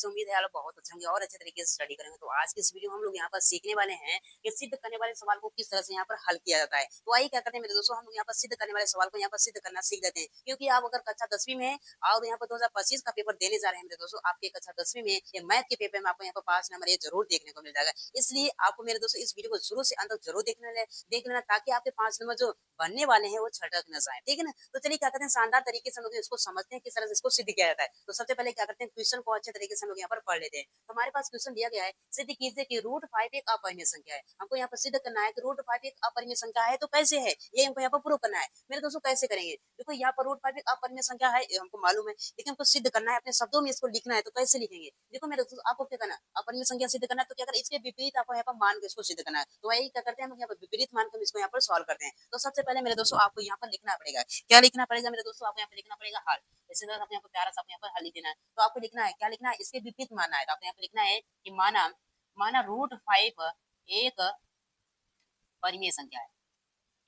कैसे उम्मीद है आप लोग बहुत अच्छे होंगे और अच्छे तरीके से स्टडी करेंगे। तो आज की इस वीडियो में हम लोग यहाँ पर सीखने वाले हैं कि सिद्ध करने वाले सवाल को किस तरह से यहाँ पर हल किया जाता है। तो आइए क्या करते हैं मेरे दोस्तों, हम लोग यहाँ पर सिद्ध करने वाले सवाल को यहाँ पर सिद्ध करना सीख लेते हैं। क्योंकि आप अगर कक्षा 10वीं में हैं और यहाँ पर 2025 का पेपर देने जा रहे हैं मेरे दोस्तों, आपके कक्षा 10वीं में ये मैथ के पेपर में आपको यहाँ पर 5 नंबर ये जरूर देखने को मिल जाएगा। इसलिए आपको मेरे दोस्तों इस वीडियो को शुरू से अंत तक जरूर देख लेना ताकि आपके 5 नंबर जो बनने वाले हैं वो छटक न जाए, ठीक है ना। तो चलिए क्या करते हैं, शानदार तरीके से हम लोग इसको समझते हैं किस तरह से इसको सिद्ध किया जाता है। तो सबसे पहले क्या करते हैं, क्वेश्चन को अच्छे तरीके से हम लोग यहाँ पर पढ़ लेते हैं। तो हमारे पास क्वेश्चन दिया गया है, सिद्ध कीजिए कि √5 एक अपरिमेय संख्या है। हमको यहाँ पर सिद्ध करना है कि √5 एक अपरिमेय संख्या है। तो कैसे है ये हमको यहाँ पर प्रूव करना है। मेरे दोस्तों कैसे करेंगे, देखो यहाँ पर √5 एक अपरिमेय संख्या है, ये हमको मालूम है, लेकिन हमको सिद्ध करना है, अपने शब्दों में इसको लिखना है। तो कैसे लिखेंगे, देखो मेरे दोस्तों आपको क्या करना है, अपरिमेय संख्या सिद्ध करना है। तो क्या करें, इसके विपरीत आपको यहाँ पर मान के इसको सिद्ध करना है। तो वही क्या करते हैं, हम यहाँ पर विपरीत मान के हम इसको यहाँ पर सॉल्व करते हैं। तो सबसे पहले मेरे दोस्तों आपको यहाँ पर लिखना पड़ेगा, क्या लिखना पड़ेगा मेरे दोस्तों, आपको यहाँ पर लिखना पड़ेगा हल। इसी तरह आपको यहाँ पर प्यारा सा आपको यहाँ पर हल लिख देना है। तो आपको लिखना है, क्या लिखना है, इसके विपरीत मानना है। तो आपको यहाँ पर लिखना है कि माना माना √5 एक परिमेय संख्या है।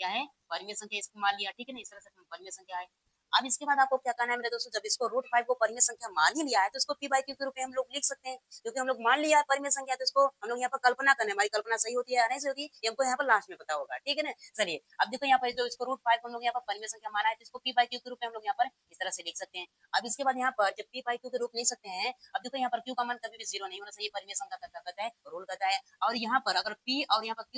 क्या है, परिमेय संख्या, इसको मान लिया, ठीक है ना, इस तरह से परिमेय संख्या है। अब इसके बाद आपको क्या करना है मेरे दोस्तों, जब इसको √5 को परिमेय संख्या मान ही लिया है तो इसको p/q के रूप में हम लोग लिख सकते हैं। क्योंकि हम लोग मान लिया है परिमेय संख्या, तो इसको हम लोग यहाँ पर कल्पना करने, हमारी कल्पना सही होती है या नहीं सही होती है ये हमको यहाँ पर लास्ट में पता होगा, ठीक है ना। चलिए अब देखो यहाँ पर जो इसको √5 को हम लोग यहाँ पर परिमेय संख्या माना है तो इसको p/q के रूप में हम लोग यहाँ पर इस तरह से लिख सकते हैं। अब इसके बाद यहाँ पर जब p/q के रूप लिख सकते हैं, अब देखो यहाँ पर q का मान कभी भी 0 नहीं होना चाहिए, परिमेय संख्या का कहता है, रूल कहता है। और यहाँ पर अगर p और यहाँ पर q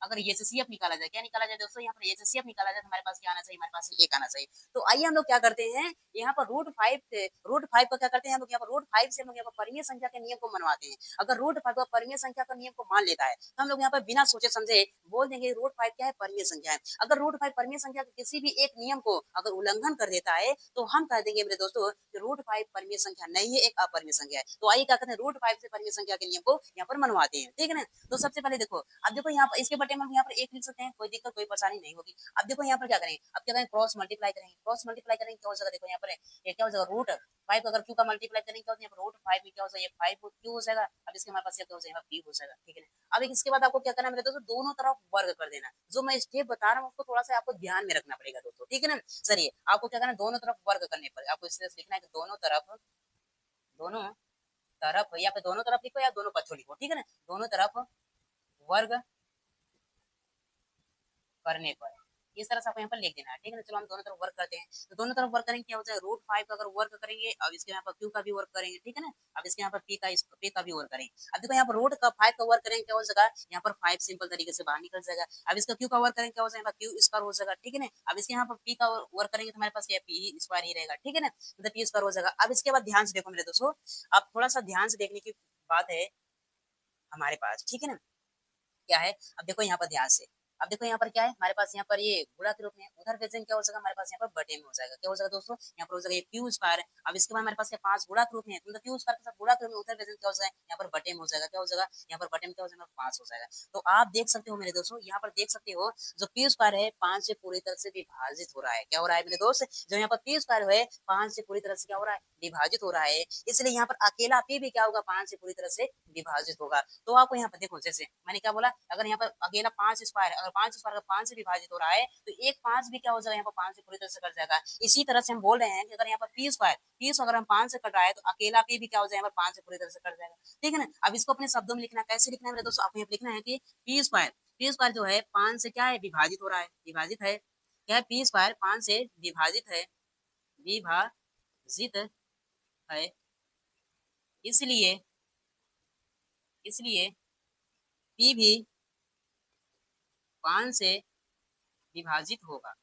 अगर HCF निकाला जाए, क्या निकाला जाए दोस्तों, यहाँ पर HCF निकाला जाए तो हमारे पास क्या आना चाहिए, हमारे पास 1 आना चाहिए। तो आइए हम लोग क्या करते हैं, यहाँ पर √5 को क्या करते हैं हम लोग, यहाँ पर √5 से हम लोग यहाँ पर परिमेय संख्या के नियम को मनवाते हैं। अगर √5 को परिमेय संख्या का नियम को मान लेता है तो हम लोग यहाँ पर बिना सोचे समझे बोल देंगे √5 क्या है, परिमेय संख्या है। अगर √5 परिमेय संख्या के किसी भी एक नियम को अगर उल्लंघन कर देता है तो हम कह देंगे मेरे दोस्तों कि √5 परिमेय संख्या नहीं है, एक अपरिमेय संख्या है। तो आइए क्या करते हैं, √5 से परिमेय संख्या के नियम को यहाँ पर मनवाते हैं, ठीक है ना। तो सबसे पहले देखो, अब देखो यहाँ पर इसके बटे में यहाँ पर 1 लिख सकते हैं, कोई दिक्कत कोई परेशानी नहीं होगी। अब देखो यहाँ पर क्या करेंगे, अब क्या करेंगे, क्रॉस मल्टीप्लाई करेंगे, क्रॉस मल्टीप्लाई करेंगे क्या हो जाएगा, देखो यहाँ पर ये क्या हो जाएगा, √5 अगर q का मल्टीप्लाई करेंगे क्या होता है, यहाँ पर √5 में क्या हो जाएगा, ये 5 q हो जाएगा। अब इसके हमारे पास क्या हो जाएगा, p हो जाएगा, ठीक है ना। अब इसके बाद आपको क्या करना है मेरे दोस्तों, दोनों तरफ वर्ग कर देना। जो मैं स्टेप बता रहा हूँ उसको थोड़ा सा आपको ध्यान में रखना पड़ेगा दोस्तों, ठीक है ना। चलिए आपको क्या करना है, दोनों तरफ वर्ग करने पर आपको इस तरह से लिखना है कि दोनों तरफ या फिर दोनों तरफ लिखो या दोनों पक्षों लिखो, ठीक है ना। दोनों तरफ वर्ग करने पर इस तरह से आपको यहाँ पर लिख देना है, ठीक है ना। चलो हम दोनों तरफ वर्क करते हैं। तो दोनों तरफ वर्क करेंगे क्या हो जाएगा, √5 का अगर वर्क करेंगे, अब इसके यहाँ पर q का भी वर्क करेंगे, ठीक है ना। अब इसके यहाँ पर p का भी वर्क करेंगे। अब देखो यहाँ पर √5 का वर्क करेंगे क्या हो जाएगा, यहाँ पर 5 सिंपल तरीके से बाहर निकल जाएगा। अब इसका q का वर्क करेंगे क्या हो जाएगा, q² हो जाएगा, ठीक है ना। अब इसके यहाँ पर p का वर्क करेंगे तो हमारे पास क्या p² ही रहेगा, ठीक है ना, मतलब p² हो जाएगा। अब इसके बाद ध्यान से देखो मेरे दोस्तों, अब थोड़ा सा ध्यान से देखने की बात है हमारे पास, ठीक है ना। क्या है, अब देखो यहाँ पर ध्यान से, अब देखो यहाँ पर क्या है, हमारे पास यहाँ पर ये गुणा के रूप में, उधर प्रेजेंट क्या हो जाएगा, हमारे पास यहाँ पर बटे में हो जाएगा, क्या हो जाएगा दोस्तों, यहाँ पर हो जाएगा q²। अब इसके बाद हमारे पास क्या 5 गुणा के रूप में, मतलब q² के साथ गुणा के रूप में, उधर प्रेजेंट क्या हो जाएगा, यहाँ पर बटे में हो जाएगा, क्या हो जाएगा, यहाँ पर बटे में क्या हो जाएगा, 5 हो जाएगा। तो आप देख सकते हो मेरे दोस्तों, यहाँ पर देख सकते हो जो q² है 5 से पूरी तरह से विभाजित हो रहा है, क्या हो रहा है मेरे दोस्त, जो यहाँ पर p² है 5 से पूरी तरह से क्या हो रहा है, विभाजित हो रहा है। इसलिए यहाँ पर अकेला p भी क्या होगा, 5 से पूरी तरह से विभाजित होगा। तो आपको यहाँ पर देखो, जैसे मैंने क्या बोला, अगर यहाँ पर अकेला 5² अगर 5² अगर 5 से विभाजित हो रहा है तो एक 5 भी क्या हो जाएगा, यहाँ पर 5 से पूरी तरह से कट जाएगा। इसी तरह से हम बोल रहे हैं कि अगर यहाँ पर p² अगर हम 5 से कट रहा है तो अकेला p भी क्या हो जाएगा, 5 से पूरी तरह से कट जाएगा, ठीक है ना। अब इसको अपने शब्दों में लिखना, कैसे लिखना है मेरे दोस्तों, आपको यहाँ लिखना है कि p² जो है 5 से क्या है, विभाजित हो रहा है, विभाजित है, क्या है, p² 5 से विभाजित है, विभाजित है, इसलिए p भी 5 से विभाजित होगा।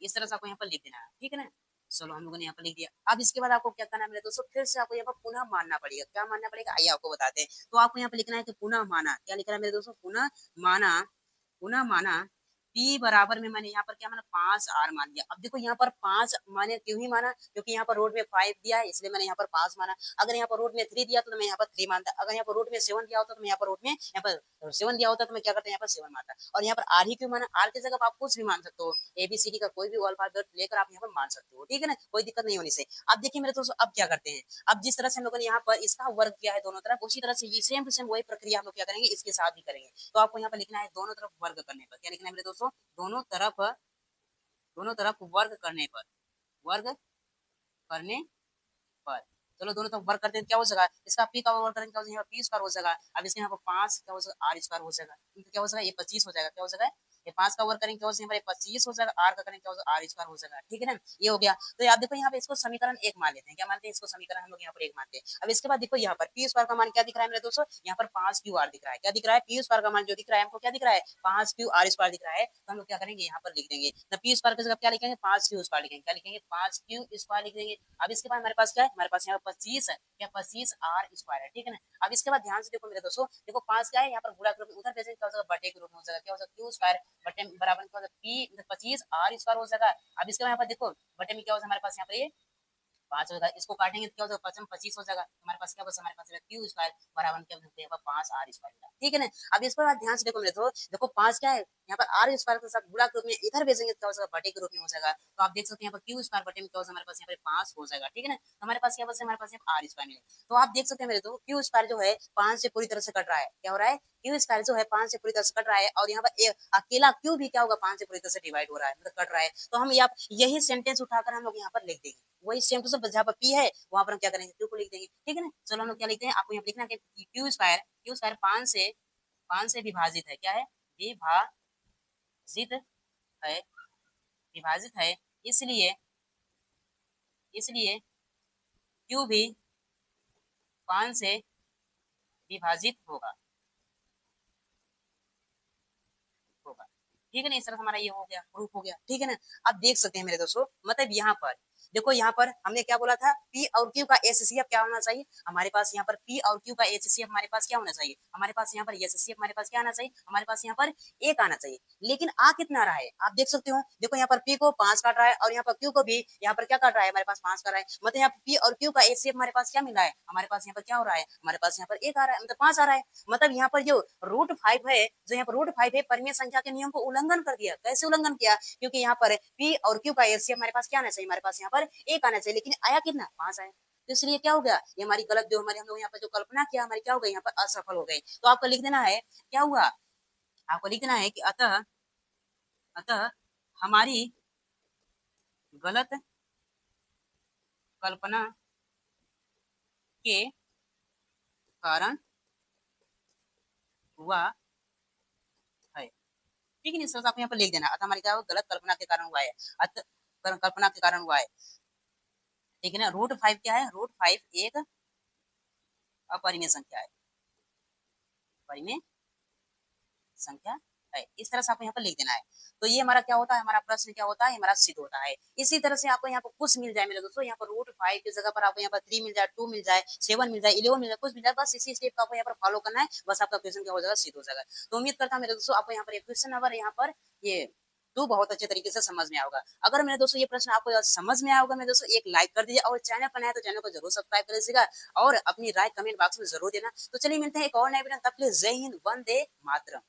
इस तरह से आपको यहाँ पर लिख देना है, ठीक है ना। चलो हम लोगों ने यहाँ पर लिख दिया। अब इसके बाद आपको क्या करना है मेरे दोस्तों, फिर से आपको यहाँ पर पुनः मानना पड़ेगा, क्या मानना पड़ेगा आइए आपको बताते हैं। तो आपको यहाँ पर लिखना है कि पुनः माना, क्या लिखना है मेरे दोस्तों, पुनः माना p बराबर में मैंने यहाँ पर क्या माना, 5r मान लिया। अब देखो यहाँ पर 5 माने क्यों ही माना, क्योंकि यहाँ पर रूट में 5 दिया है इसलिए मैंने यहाँ पर 5 माना। अगर यहाँ पर रूट में 3 दिया तो मैं यहाँ पर 3 मानता, अगर यहाँ पर रूट में 7 दिया होता तो मैं यहाँ पर रूट में यहाँ पर 7 दिया होता तो मैं क्या करता, यहाँ पर 7 मानता। और यहाँ पर r ही क्यों माना, r की जगह आप कुछ भी मान सकते हो, ABCD का कोई भी अल्फाबेट लेकर आप यहाँ पर मान सकते हो, ठीक है ना, कोई दिक्कत नहीं होनी से। अब देखिए मेरे दोस्तों, अब क्या करते हैं, अब जिस तरह से हम लोगों ने यहाँ पर इसका वर्ग किया है दोनों तरफ, उसी तरह से ये सेम टू सेम वही प्रक्रिया हम लोग क्या करेंगे, इसके साथ भी करेंगे। तो आपको यहाँ पर लिखना है दोनों तरफ वर्ग करने पर, क्या लिखना है मेरे दोस्तों, दोनों तरफ वर्ग करने पर, वर्ग करने पर। चलो दोनों तरफ वर्क करते हैं, क्या हो जाएगा, इसका पी का वर्क करेंगे क्या हो जाएगा, पी स्क्वायर हो जाएगा। अब इसके यहाँ पर 5 क्या हो जाएगा, आर स्क्वायर हो जाएगा। क्या हो जाएगा, ये 25 हो जाएगा, क्या हो जाएगा, ये 5 का वर्क करेंगे क्या हो जाएगा, 25 हो जाएगा, आर का करेंगे क्या हो जाएगा, आर स्क्वायर हो जाएगा। ठीक है ना, ये हो गया। तो आप देखो यहाँ पे इसको समीकरण 1 मान लेते हैं, क्या मानते हैं, इसको समीकरण हम लोग यहाँ पर 1 मानते हैं। अब इसके बाद देखो यहाँ पर पी स्क्वायर का मान क्या दिख रहा है मेरे दोस्तों, यहाँ पर 5 क्यू आर दिख रहा है, क्या दिख रहा है, पी स्क्वायर का मान जो दिख रहा है हमको क्या दिख रहा है, 5 क्यू आर स्क्वायर दिख रहा है। तो हम लोग क्या करेंगे, यहाँ पर लिख देंगे, तो पी स्क्वायर की जगह क्या लिखेंगे, 5 क्यू स्क्वायर लिखेंगे, क्या लिखेंगे, 5 क्यू स्क्वायर लिख देंगे। अब इसके बाद हमारे पास क्या है, हमारे पास यहाँ 25 है, क्या 25 आर स्क्वायर है। ठीक है ना, अब इसके बाद ध्यान से देखो मेरे दोस्तों, देखो 5 क्या है, यहाँ पर गुणा के रूप में उधर भेजेंगे, क्या हो जाएगा, बटे के रूप में हो जाएगा, क्या हो जाएगा, क्यू स्क्वायर बटे बराबर क्या हो जाएगा, पी 25 आर स्क्वायर हो जाएगा। अब इसके बाद यहाँ पर देखो बटे में क्या हो जाएगा, हमारे पास यहाँ पर ये 5 होगा, इसको काटेंगे तो क्या हो जाएगा, 5 में 25 हो जाएगा। हमारे पास क्या बचा, हमारे पास क्यू स्क्वायर बराबर क्या होता है, 5 आर स्क्वायर। ठीक है ना, अब इसके बाद ध्यान से देखो मेरे तो देखो 5 क्या है, यहाँ पर आर स्क्वायर के साथ गुणा के रूप में इधर भेजेंगे तो क्या हो जाएगा, बटे के रूप में हो जाएगा। तो आप देख सकते हैं यहाँ पर क्यू स्क्वायर बटे में क्या हो जाएगा, हमारे पास यहाँ पर 5 हो जाएगा। ठीक है ना, तो हमारे पास क्या बचा, हमारे पास आर स्क्वायर मिले। तो आप देख सकते हैं मेरे तो क्यू स्क्वायर जो है 5 से पूरी तरह से कट रहा है, क्या हो रहा है, क्यू स्क्वायर जो है 5 से पूरी तरह से कट रहा है, और यहाँ पर अकेला क्यू भी क्या होगा, 5 से पूरी तरह से डिवाइड हो रहा है, मतलब कट रहा है। तो हम यही सेंटेंस उठाकर हम लोग यहाँ पर लिख देंगे, वही सेम टू सेम, जहाँ पर पी है वहां पर हम क्या करेंगे, क्यू को लिख देंगे। ठीक है ना, चलो हम लोग क्या लिखते हैं, आपको यहाँ पर लिखना है कि क्यू स्क्वायर 5 से विभाजित है, क्या है, विभाजित है, विभाजित है, इसलिए इसलिए क्यू भी 5 से विभाजित होगा होगा। ठीक है ना, इस तरह से हमारा ये हो गया, प्रूफ हो गया। ठीक है ना, आप देख सकते हैं मेरे दोस्तों, मतलब यहाँ पर देखो, यहाँ पर हमने क्या बोला था, P और Q का एचसीएफ क्या होना चाहिए, हमारे पास यहाँ पर P और Q का एचसीएफ हमारे पास क्या होना चाहिए, हमारे पास यहाँ पर एचसीएफ हमारे पास क्या आना चाहिए, हमारे पास यहाँ पर 1 आना चाहिए। लेकिन आ कितना रहा है, आप देख सकते हो, देखो यहाँ पर P को 5 काट रहा है, और यहाँ पर Q को भी यहाँ पर क्या काट रहा है, हमारे पास 5 काट रहा है। मतलब यहाँ P और Q का एचसीएफ हमारे पास क्या मिल रहा है, हमारे पास यहाँ पर क्या हो रहा है, हमारे पास यहाँ पर 1 आ रहा है, मतलब 5 आ रहा है। मतलब यहाँ पर जो √5 है, जो यहाँ पर √5 है, परिमेय संख्या के नियम को उल्लंघन कर दिया। कैसे उल्लंघन किया, क्योंकि यहाँ पर P और Q का एचसीएफ हमारे पास क्या आना चाहिए, हमारे पास यहाँ पर 1 आना चाहिए, लेकिन आया कितना, 5 आया। तो इसलिए क्या हो गया, ये हमारी गलत, जो हमारे हम लोग यहाँ पर जो कल्पना किया, हमारी क्या हो गई, यहाँ पर असफल हो गई। तो आपको लिख देना है, क्या हुआ, आपको लिख देना है कि अतः अतः हमारी गलत कल्पना के कारण हुआ है। ठीक है, नहीं आपको यहाँ पर लिख देना, अतः हमारी क्या हो, गलत कल्पना के कारण हुआ है, अतः कल्पना के कारण हुआ है। ठीक है ना, √5 क्या है, √5 एक अपरिमेय संख्या है, परिमेय संख्या है। इस तरह से आपको यहाँ पर लिख देना है। तो ये हमारा क्या होता है, हमारा प्रश्न क्या होता है, हमारा सिद्ध होता है। इसी तरह से आपको यहाँ पर कुछ मिल जाए मेरे दोस्तों, यहाँ पर √5 की जगह पर आपको यहाँ पर 3 मिल जाए, 2 मिल जाए, 7 मिल जाए, 11 मिल जाए, कुछ मिल जाए, बस इसी स्टेप को आपको यहाँ पर फॉलो करना है, बस आपका क्वेश्चन क्या हो जाएगा, सिद्ध हो जाएगा। तो उम्मीद करता हूँ मेरे दोस्तों आपको यहाँ पर क्वेश्चन नंबर यहाँ पर ये 2 बहुत अच्छे तरीके से समझ में आएगा। अगर मेरे दोस्तों ये प्रश्न आपको समझ में आएगा मेरे दोस्तों, एक लाइक कर दीजिए, और चैनल पर नया तो चैनल को जरूर सब्सक्राइब कर लीजिएगा, और अपनी राय कमेंट बॉक्स में जरूर देना। तो चलिए मिलते हैं एक और नए वीडियो, तब तक के लिए जय हिंद, वंदे मातरम।